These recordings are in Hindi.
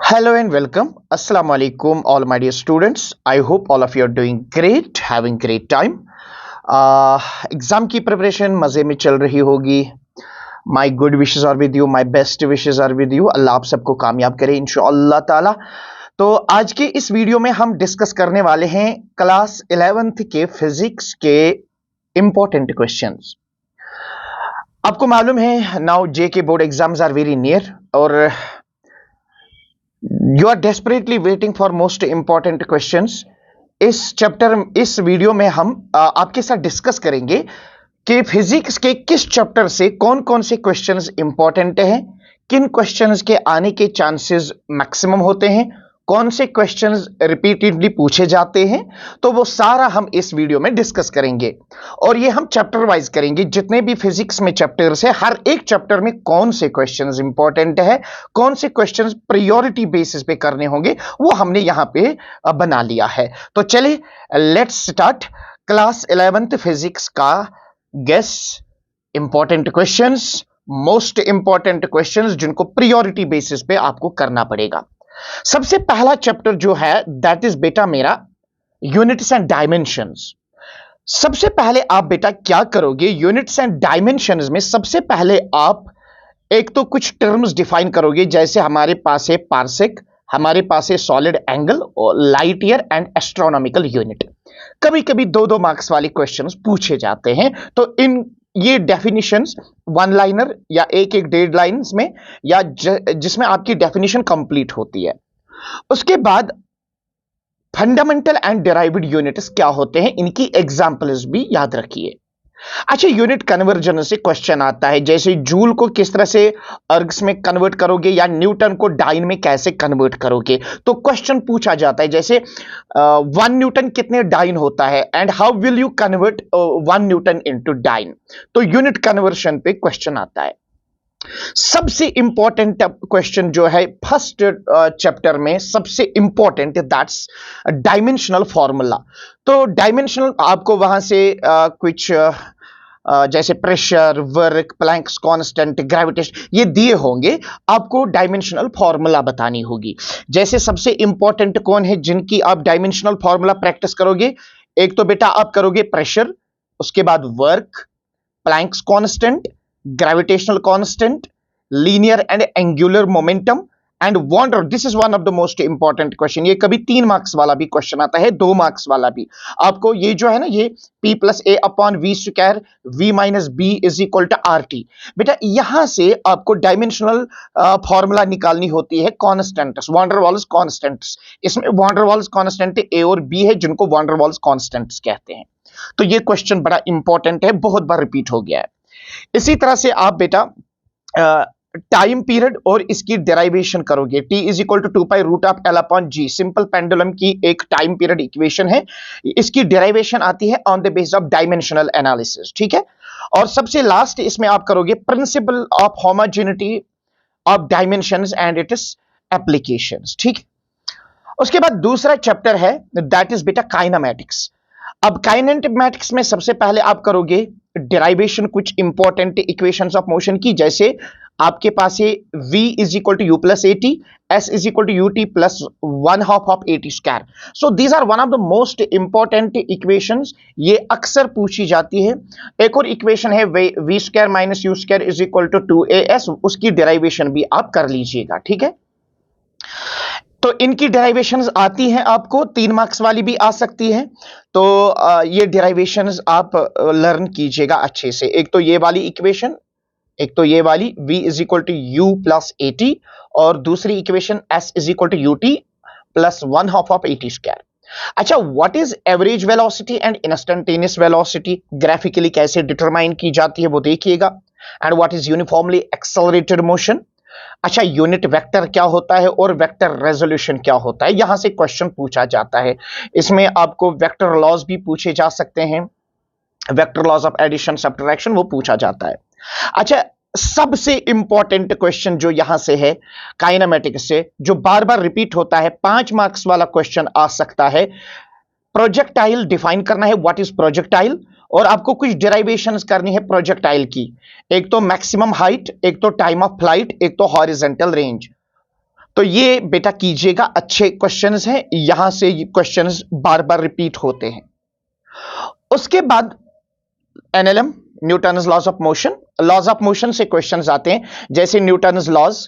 Hello and welcome. Assalamu alaikum, all my dear students. I hope all of you are doing great, having great time. Exam की प्रिपरेशन मजे में चल रही होगी. My good wishes are with you, my best wishes are with you. Allah आप सबको कामयाब करे इंशाअल्लाह ताला. तो आज के इस वीडियो में हम डिस्कस करने वाले हैं क्लास 11th के फिजिक्स के इंपॉर्टेंट क्वेश्चंस. आपको मालूम है now J K board exams are very near और you are desperately waiting for most important questions. इस वीडियो में हम आपके साथ डिस्कस करेंगे कि फिजिक्स के किस चैप्टर से कौन कौन से क्वेश्चंस इंपॉर्टेंट हैं, किन क्वेश्चंस के आने के चांसेस मैक्सिमम होते हैं, कौन से क्वेश्चंस रिपीटेडली पूछे जाते हैं. तो वो सारा हम इस वीडियो में डिस्कस करेंगे और ये हम चैप्टर वाइज करेंगे. जितने भी फिजिक्स में चैप्टर्स है, हर एक चैप्टर में कौन से क्वेश्चंस इंपॉर्टेंट है, कौन से क्वेश्चंस प्रायोरिटी बेसिस पे करने होंगे, वो हमने यहां पे बना लिया है. तो चलिए let's start. Class 11th physics का guess important questions, most important questions जिनको प्रायोरिटी बेसिस पे आपको करना पड़ेगा. सबसे पहला चैप्टर जो है दैट इज बेटा मेरा यूनिट्स एंड डायमेंशंस. सबसे पहले आप बेटा क्या करोगे, यूनिट्स एंड डायमेंशंस में सबसे पहले आप एक तो कुछ टर्म्स डिफाइन करोगे. जैसे हमारे पास है पार्सेक, हमारे पास है सॉलिड एंगल और light year and astronomical unit. कभी कभी दो दो मार्क्स वाले क्वेश्चंस पूछे जाते हैं. तो इन ये डेफिनेशंस वन लाइनर या एक एक डेढ़ लाइंस में या जिसमें आपकी डेफिनेशन कंप्लीट होती है. उसके बाद फंडामेंटल एंड डेराइव्ड यूनिट्स क्या होते हैं, इनकी एग्जांपल्स भी याद रखिए. अच्छा, यूनिट कन्वर्जन से क्वेश्चन आता है. जैसे जूल को किस तरह से अर्ग्स में कन्वर्ट करोगे या न्यूटन को डाइन में कैसे कन्वर्ट करोगे. तो क्वेश्चन पूछा जाता है जैसे 1 न्यूटन कितने डाइन होता है and how will you convert 1 newton into dyne. तो यूनिट कन्वर्शन पे क्वेश्चन आता है. सबसे इंपॉर्टेंट क्वेश्चन जो है फर्स्ट चैप्टर में सबसे इंपॉर्टेंट दैट्स डायमेंशनल फॉर्मूला. तो डायमेंशनल आपको वहां से कुछ जैसे pressure, work, Planck's constant, gravitation ये दिए होंगे. आपको डायमेंशनल फॉर्मूला बतानी होगी. जैसे सबसे इंपॉर्टेंट कौन है जिनकी आप डायमेंशनल फॉर्मूला प्रैक्टिस करोगे, एक तो बेटा आप करोगे प्रेशर, उसके बाद work, Planck's constant, gravitational constant, linear and angular momentum and wonder. This is one of the most important question. ये कभी 3 मार्क्स वाला भी क्वेश्चन आता है, 2 मार्क्स वाला भी. आपको ये जो है ना, ये P plus A upon V square V minus B is equal to RT. बेटा यहां से आपको डायमेंशनल फॉर्मूला निकालनी होती है कॉन्स्टेंट्स, वॉन्डर वॉल्स कॉन्स्टेंट्स. इसमें वॉन्डर वॉल्स कॉन्स्टेंट A और B है जिनको वॉन्डर वॉल्स कॉन्स्टेंट्स कहते हैं. तो ये क्वेश्चन बड़ा इंपॉर्टेंट है, बहुत बार रिपीट हो गया है. इसी तरह से आप बेटा टाइम पीरियड और इसकी डेरिवेशन करोगे. T is equal to 2 pi root of L upon G simple pendulum की एक टाइम पीरियड इक्वेशन है. इसकी डेरिवेशन आती है on the basis of dimensional analysis. ठीक है. और सबसे लास्ट इसमें आप करोगे principle of homogeneity of dimensions and it's applications. ठीक. उसके बाद दूसरा चैप्टर है दैट इज बेटा काइनेमैटिक्स. अब काइनेमैटिक्स में सबसे पहले आप करोगे डेरिवेशन कुछ इंपॉर्टेंट इक्वेशंस ऑफ मोशन की. जैसे आपके पास है v is equal to U plus A T, S is equal to U T plus 1/2 of A T square. So these are one of the most important equations, ये अक्सर पूछी जाती है. एक और इक्वेशन है V square minus U square is equal to 2as, उसकी डेरिवेशन भी आप कर लीजिएगा. ठीक है. तो इनकी डेरिवेशंस आती हैं आपको, 3 मार्क्स वाली भी आ सकती है. तो ये डेरिवेशंस आप लर्न कीजिएगा अच्छे से. एक तो ये वाली इक्वेशन, एक तो ये वाली v is equal to U plus A T, और दूसरी equation s is equal to U T plus 1/2 of A T square. अच्छा, what is average velocity and instantaneous velocity, graphically कैसे डिटरमाइन की जाती है वो देखिएगा. And what is uniformly accelerated motion. अच्छा, यूनिट वेक्टर क्या होता है और वेक्टर रेजोल्यूशन क्या होता है, यहां से क्वेश्चन पूछा जाता है. इसमें आपको वेक्टर लॉज भी पूछे जा सकते हैं, vector laws of addition subtraction वो पूछा जाता है. अच्छा, सबसे इंपॉर्टेंट क्वेश्चन जो यहां से है काइनेमैटिक्स से, जो बार बार रिपीट होता है, 5 मार्क्स वाला क्वेश्चन आ सकता है. प्रोजेक्टाइल डिफाइन करना है, व्हाट इज प्रोजेक्टाइल, और आपको कुछ डेरिवेशंस करनी है प्रोजेक्टाइल की. एक तो मैक्सिमम हाइट, एक तो टाइम ऑफ फ्लाइट, एक तो हॉरिजॉन्टल रेंज. तो ये बेटा कीजिएगा, अच्छे क्वेश्चंस हैं, यहां से क्वेश्चंस बार बार रिपीट होते हैं। उसके बाद NLM, Newton's laws of motion. Laws of motion से क्वेश्चंस आते हैं, जैसे न्यूटन्स लॉज,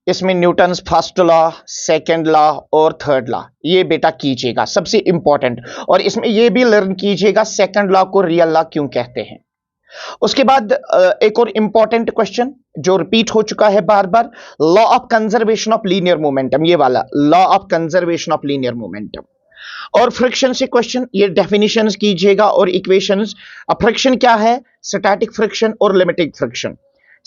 इसमें Newton's first law, second law और थर्ड लॉ, ये बेटा कीजिएगा सबसे इंपॉर्टेंट। और इसमें ये भी लर्न कीजिएगा सेकंड लॉ को रियल लॉ क्यों कहते हैं। उसके बाद एक और इंपॉर्टेंट क्वेश्चन जो रिपीट हो चुका है बार बार, law of conservation of linear momentum, ये वाला law of conservation of linear momentum. और फ्रिक्शन से क्वेश्चन, ये डेफिनेशंस कीजिएगा और इक्वेशंस। फ्रिक्शन क्या है, स्टैटिक फ्रिक्शन और limiting friction.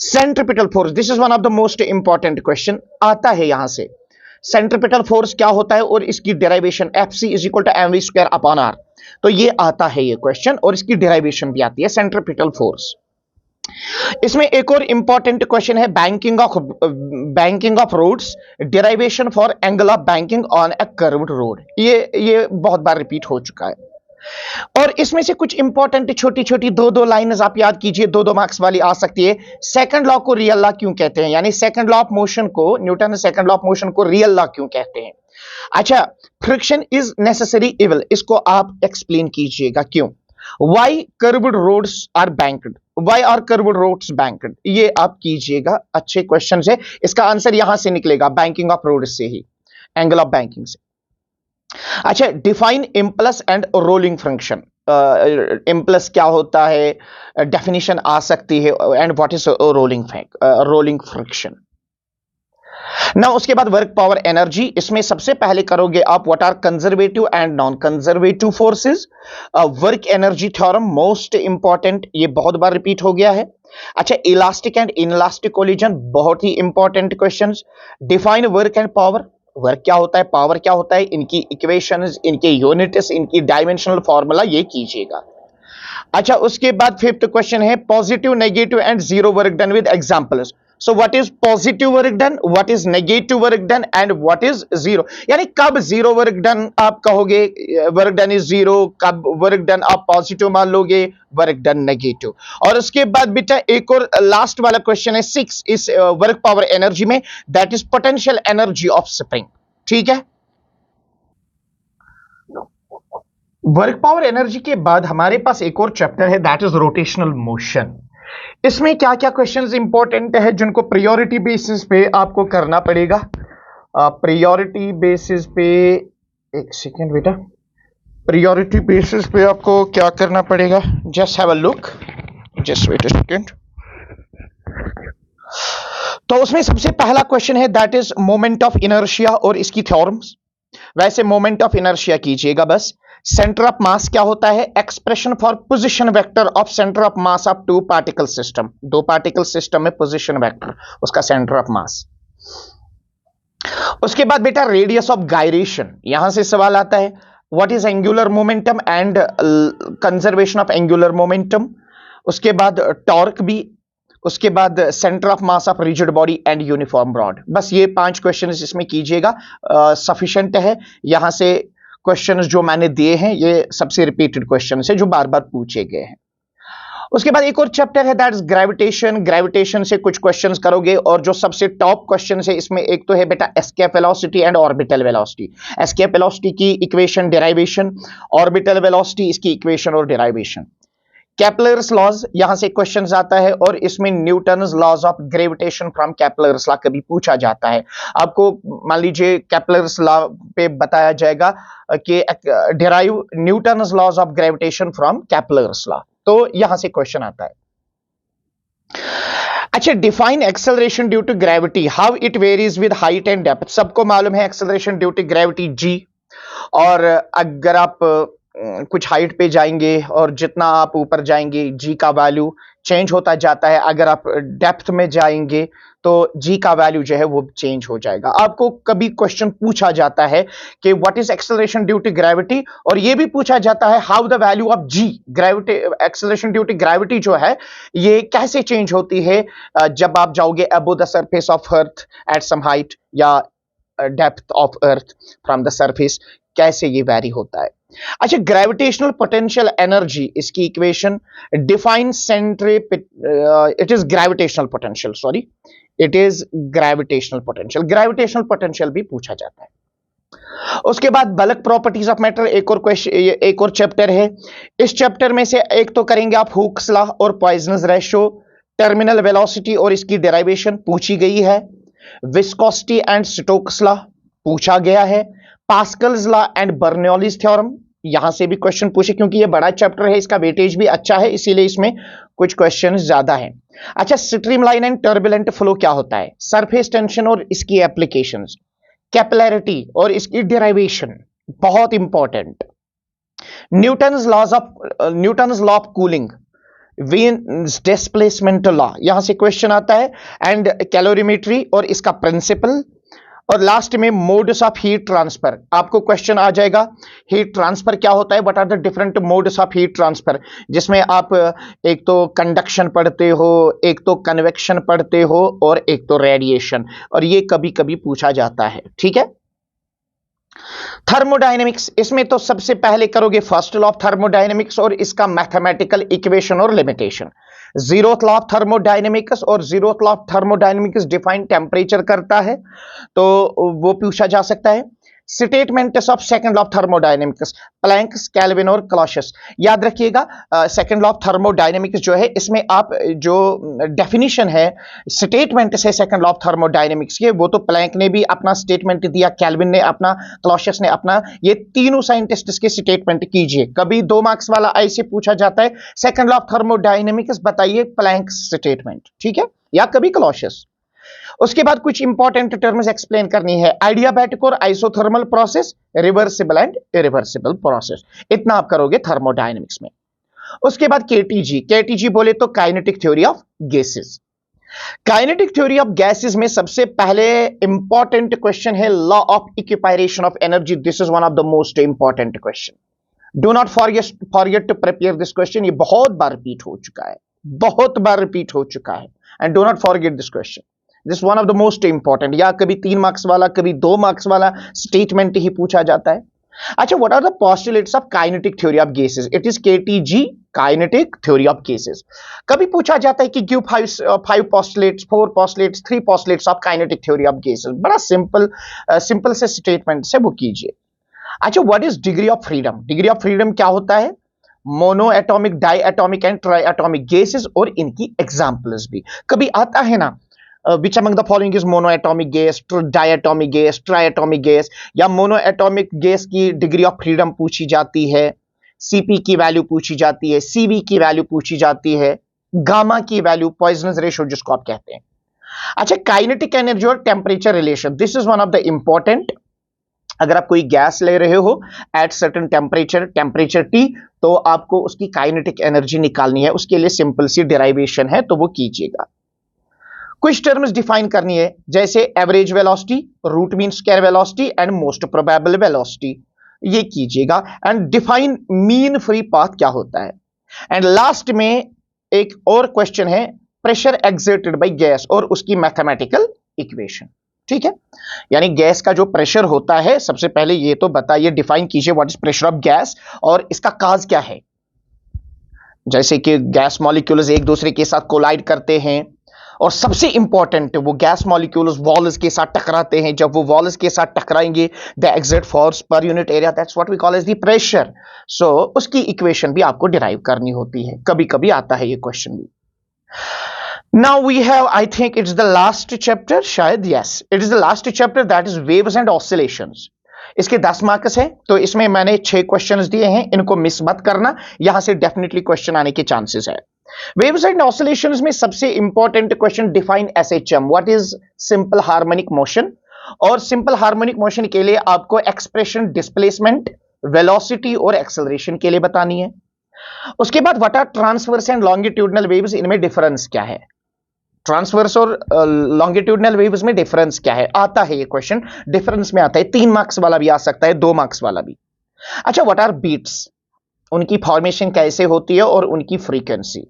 Centripetal force, this is one of the most important question, आता है यहां से। सेंट्रिपिटल फोर्स क्या होता है और इसकी derivation, F C is equal to M V square upon R. तो ये आता है ये क्वेश्चन, और इसकी डेरिवेशन भी आती है, सेंट्रिपिटल फोर्स। इसमें एक और इंपॉर्टेंट क्वेश्चन है, banking of roads, derivation for angle of banking on a curved road. ये बहुत बार रिपीट हो चुका है। और इसमें से कुछ इंपॉर्टेंट छोटी छोटी दो दो लाइन्स आप याद कीजिए, दो दो मार्क्स वाली आ सकती है। सेकंड लॉ को रियल लॉ क्यों कहते हैं, यानी सेकंड लॉ ऑफ मोशन को, न्यूटन ने सेकंड लॉ ऑफ मोशन को रियल लॉ क्यों कहते हैं। अच्छा, फ्रिक्शन इज नेसेसरी इविल, इसको आप एक्सप्लेन कीजिएगा क्यों। Why curved roads are banked, why are curved roads banked, ये आप कीजिएगा, अच्छे क्वेश्चन है। इसका आंसर यहां से निकलेगा, बैंकिंग ऑफ रोड से ही, एंगल ऑफ बैंकिंग से। अच्छा, define impulse and rolling friction. Impulse क्या होता है, डेफिनेशन आ सकती है, and what is rolling friction. ना उसके बाद वर्क पावर एनर्जी, इसमें सबसे पहले करोगे आप what are conservative and non conservative forces. Work energy theorem most important, ये बहुत बार रिपीट हो गया है। अच्छा, इलास्टिक एंड इनलास्टिक कोलिजन, बहुत ही important questions. Define work and power, work क्या होता है, पावर क्या होता है, इनकी इक्वेशंस, इनके यूनिट्स, इनकी डायमेंशनल फॉर्मूला, ये कीजिएगा। अच्छा, उसके बाद फिफ्थ क्वेश्चन है positive, negative and zero work done with examples. So what is positive work done, what is negative work done and what is zero, यानी कब जीरो वर्क डन आप कहोगे, वर्क डन इज जीरो, कब वर्क डन आप पॉजिटिव मान लोगे, वर्क डन नेगेटिव। और उसके बाद बेटा एक और लास्ट वाला क्वेश्चन है 6 इस वर्क पावर एनर्जी में, that is potential energy of spring. ठीक है, वर्क पावर एनर्जी के बाद हमारे पास एक और चैप्टर है, दैट इज रोटेशनल मोशन। इसमें क्या क्या क्वेश्चंस इंपॉर्टेंट है जिनको प्रायोरिटी बेसिस पे आपको करना पड़ेगा। प्रायोरिटी बेसिस पे, एक सेकेंड बेटा, प्रायोरिटी बेसिस पे आपको क्या करना पड़ेगा, just have a look, just wait a second. तो उसमें सबसे पहला क्वेश्चन है that is moment of inertia और इसकी थ्योरम्स। वैसे मोमेंट ऑफ इनर्शिया कीजिएगा बस। सेंटर ऑफ मास क्या होता है, expression for position vector of centre of mass of two particle system, दो पार्टिकल सिस्टम में पोजीशन वेक्टर, उसका सेंटर ऑफ मास। उसके बाद बेटा रेडियस ऑफ गायरेशन, यहां से सवाल आता है, what is angular momentum and conservation of angular momentum. उसके बाद टॉर्क भी, उसके बाद centre of mass of rigid body and uniform rod. बस ये 5 क्वेश्चन इसमें कीजिएगा, सफिशिएंट है। यहां से क्वेश्चंस जो मैंने दिए हैं ये सबसे रिपीटेड क्वेश्चंस है जो बार बार पूछे गए हैं। उसके बाद एक और चैप्टर है दैट इज ग्रेविटेशन। ग्रेविटेशन से कुछ क्वेश्चंस करोगे, और जो सबसे टॉप क्वेश्चन है इसमें एक तो है बेटा escape velocity and orbital velocity. Escape velocity की इक्वेशन, डेरिवेशन, ऑर्बिटल वेलोसिटी इसकी इक्वेशन और डेरिवेशन। केपलर्स लॉज, यहां से क्वेश्चन आता है, और इसमें Newton's laws of gravitation from Kepler's law कभी पूछा जाता है। आपको मान लीजिए केपलर्स लॉ पे बताया जाएगा कि derive Newton's laws of gravitation from Kepler's law, तो यहां से क्वेश्चन आता है। अच्छा, define acceleration due to gravity, how it varies with height and depth. सबको मालूम है acceleration due to gravity G, और अगर आप कुछ हाइट पे जाएंगे और जितना आप ऊपर जाएंगे जी का वैल्यू चेंज होता जाता है, अगर आप डेप्थ में जाएंगे तो जी का वैल्यू जो है वो चेंज हो जाएगा। आपको कभी क्वेश्चन पूछा जाता है कि what is acceleration due to gravity, और ये भी पूछा जाता है how the value of g, gravity, acceleration due to gravity जो है ये कैसे चेंज होती है जब आप जाओगे above the surface of earth at some height, या depth of earth from the surface, कैसे ये वैरी होता है। अच्छा, ग्रेविटेशनल पोटेंशियल एनर्जी, इसकी equation define it is gravitational potential, sorry it is gravitational potential, gravitational potential भी पूछा जाता है। उसके बाद बल्क प्रॉपर्टीज ऑफ मैटर, एक और क्वेश्चन, एक और चैप्टर है। इस चैप्टर में से एक तो करेंगे आप हुक्स लॉ और पॉइजनस रेशियो, टर्मिनल वेलोसिटी और इसकी डेरिवेशन पूछी गई है, विस्कोसिटी एंड स्टोक्स लॉ पूछा गया है, Pascal's law and Bernoulli's theorem, यहां से भी क्वेश्चन पूछे, क्योंकि ये बड़ा चैप्टर है, इसका वेटेज भी अच्छा है, इसीलिए इसमें कुछ क्वेश्चन ज्यादा है। अच्छा, स्ट्रीमलाइन एंड टर्बुलेंट फ्लो क्या होता है, सरफेस टेंशन और इसकी एप्लीकेशंस, कैपिलैरिटी और इसकी डेरिवेशन बहुत important, Newton's law of cooling, Wien's displacement law, यहां से क्वेश्चन आता है, एंड कैलोरीमेट्री और इसका प्रिंसिपल, और लास्ट में मोड्स ऑफ हीट ट्रांसफर, आपको क्वेश्चन आ जाएगा हीट ट्रांसफर क्या होता है, what are the different modes of heat transfer, जिसमें आप एक तो कंडक्शन पढ़ते हो, एक तो कन्वेक्शन पढ़ते हो और एक तो रेडिएशन, और ये कभी कभी पूछा जाता है। ठीक है, थर्मोडायनेमिक्स, इसमें तो सबसे पहले करोगे फर्स्ट लॉ ऑफ थर्मोडायनेमिक्स और इसका मैथमेटिकल इक्वेशन और limitation, zeroth law of thermodynamics, और zeroth law of thermodynamics define temperature करता है, तो वो पूछा जा सकता है। Statements of second law of thermodynamics, Planck's, Kelvin और क्लॉसियस, याद रखिएगा। सेकंड लॉ ऑफ थर्मोडायनेमिक्स जो है, इसमें आप जो डेफिनेशन है स्टेटमेंट से सेकंड लॉ ऑफ थर्मोडायनेमिक्स के, वो तो प्लैंक ने भी अपना स्टेटमेंट दिया, केल्विन ने अपना, क्लॉसियस ने अपना, ये तीनों साइंटिस्ट के स्टेटमेंट कीजिए। कभी 2 मार्क्स वाला ऐसे पूछा जाता है, सेकंड लॉ ऑफ थर्मोडायनेमिक्स बताइए प्लैंक स्टेटमेंट, ठीक है, या कभी क्लॉसियस। उसके बाद कुछ इंपॉर्टेंट टर्म्स एक्सप्लेन करनी है, आइडियाबैटिक और isothermal process, reversible and irreversible process, इतना आप करोगे थर्मोडायनेमिक्स में। उसके बाद केटीजी, केटीजी बोले तो kinetic theory of gases, kinetic theory of gases में सबसे पहले इंपॉर्टेंट क्वेश्चन है law of equipartition of energy, this is one of the most important question, do not forget to prepare this question, ये बहुत बार रिपीट हो चुका है, बहुत बार रिपीट हो चुका है, and do not forget this question, this one of the most important, या कभी 3 मार्क्स वाला, कभी 2 मार्क्स वाला स्टेटमेंट ही पूछा जाता है। अच्छा, what are the postulates of kinetic theory of gases, it is KTG, kinetic theory of gases. कभी पूछा जाता है कि give 5 postulates, 4 postulates, 3 postulates of kinetic theory of gases, बड़ा सिंपल से स्टेटमेंट से वो कीजिए। अच्छा, what is degree of freedom, degree of freedom क्या होता है, monoatomic, diatomic and triatomic gases और इनकी एग्जांपल्स भी कभी आता है ना, which among the following is monoatomic gas, diatomic gas, triatomic gas, या monoatomic gas की डिग्री ऑफ फ्रीडम पूछी जाती है, Cp की वैल्यू पूछी जाती है, Cv की वैल्यू पूछी जाती है, गामा की वैल्यू, पॉइजनस रेशियो जिसको आप कहते हैं। अच्छा, काइनेटिक एनर्जी और temperature relation, this is one of the important, अगर आप कोई गैस ले रहे हो एट सर्टेन टेम्परेचर T, तो आपको उसकी काइनेटिक एनर्जी निकालनी है, उसके लिए सिंपल सी डेरिवेशन है, तो वो कीजिएगा। कुछ टर्म्स डिफाइन करनी है, जैसे average velocity, root mean square velocity and most probable velocity, ये कीजिएगा, and define mean free path क्या होता है। एंड लास्ट में एक और क्वेश्चन है, प्रेशर एक्सर्टेड बाय गैस और उसकी मैथमेटिकल इक्वेशन, ठीक है, यानी गैस का जो प्रेशर होता है, सबसे पहले ये तो बताइए, डिफाइन कीजिए what is pressure of gas और इसका काज क्या है। जैसे कि गैस मॉलिक्यूल्स एक दूसरे के साथ कोलाइड करते हैं, और सबसे इंपॉर्टेंट, वो गैस मॉलिक्यूल्स वॉल्स के साथ टकराते हैं, जब वो वॉल्स के साथ टकराएंगे, the exert force per unit area, that's what we call as the pressure. So उसकी इक्वेशन भी आपको डिराइव करनी होती है, कभी कभी आता है ये क्वेश्चन भी। Now we have, I think it's the last chapter, शायद yes it is the last chapter, that is waves and oscillations. इसके 10 मार्क्स है, तो इसमें मैंने 6 क्वेश्चंस दिए हैं, इनको मिस मत करना, यहां से डेफिनेटली क्वेश्चन आने के चांसेस है। वेव्स एंड ऑसिलेशंस में सबसे important question, define SHM, what is simple harmonic motion, और सिंपल हार्मोनिक मोशन के लिए आपको एक्सप्रेशन डिस्प्लेसमेंट, वेलोसिटी और एक्सेलरेशन के लिए बतानी है। उसके बाद what are transverse and longitudinal waves, इनमें डिफरेंस क्या है, ट्रांसवर्स और लॉन्गिट्यूडनल वेव्स में डिफरेंस क्या है, आता है ये क्वेश्चन, डिफरेंस में आता है, 3 मार्क्स वाला भी आ सकता है, 2 मार्क्स वाला भी। अच्छा, व्हाट आर बीट्स, उनकी फॉर्मेशन कैसे होती है और उनकी फ्रीक्वेंसी,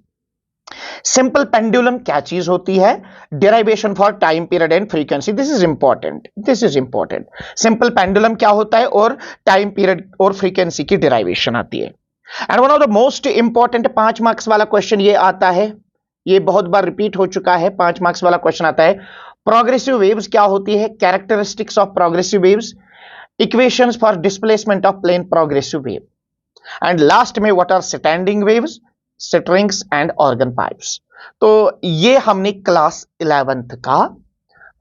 सिंपल पेंडुलम क्या चीज होती है, derivation for time period and frequency, this is important, this is important. Simple pendulum क्या होता है और टाइम पीरियड और फ्रीक्वेंसी की डेरिवेशन आती है। And one of the most important 5 marks वाला क्वेश्चन ये आता है, ये बहुत बार रिपीट हो चुका है, 5 मार्क्स वाला क्वेश्चन आता है। प्रोग्रेसिव वेव्स क्या होती है, characteristics of progressive waves, equations for displacement of plane progressive wave, and last में what are standing waves, strings and organ pipes. तो ये हमने क्लास 11th का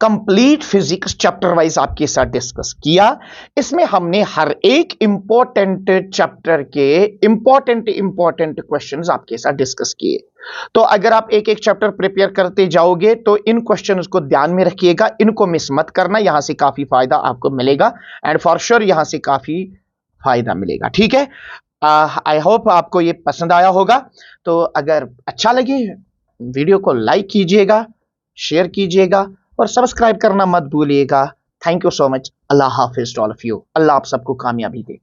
कंप्लीट फिजिक्स चैप्टर वाइज आपके साथ डिस्कस किया। इसमें हमने हर एक इंपॉर्टेंट चैप्टर के इंपॉर्टेंट क्वेश्चंस आपके साथ डिस्कस किए। तो अगर आप एक एक चैप्टर प्रिपेयर करते जाओगे तो इन क्वेश्चंस को ध्यान में रखिएगा, इनको मिस मत करना, यहां से काफी फायदा आपको मिलेगा एंड फॉर श्योर यहां से काफी फायदा मिलेगा। ठीक है, आई होप आपको ये पसंद आया होगा। तो अगर अच्छा लगे वीडियो को लाइक कीजिएगा, शेयर कीजिएगा और सब्सक्राइब करना मत भूलिएगा। Thank you so much. Allah हाफिज to all of you. Allah आप सबको कामयाबी दे।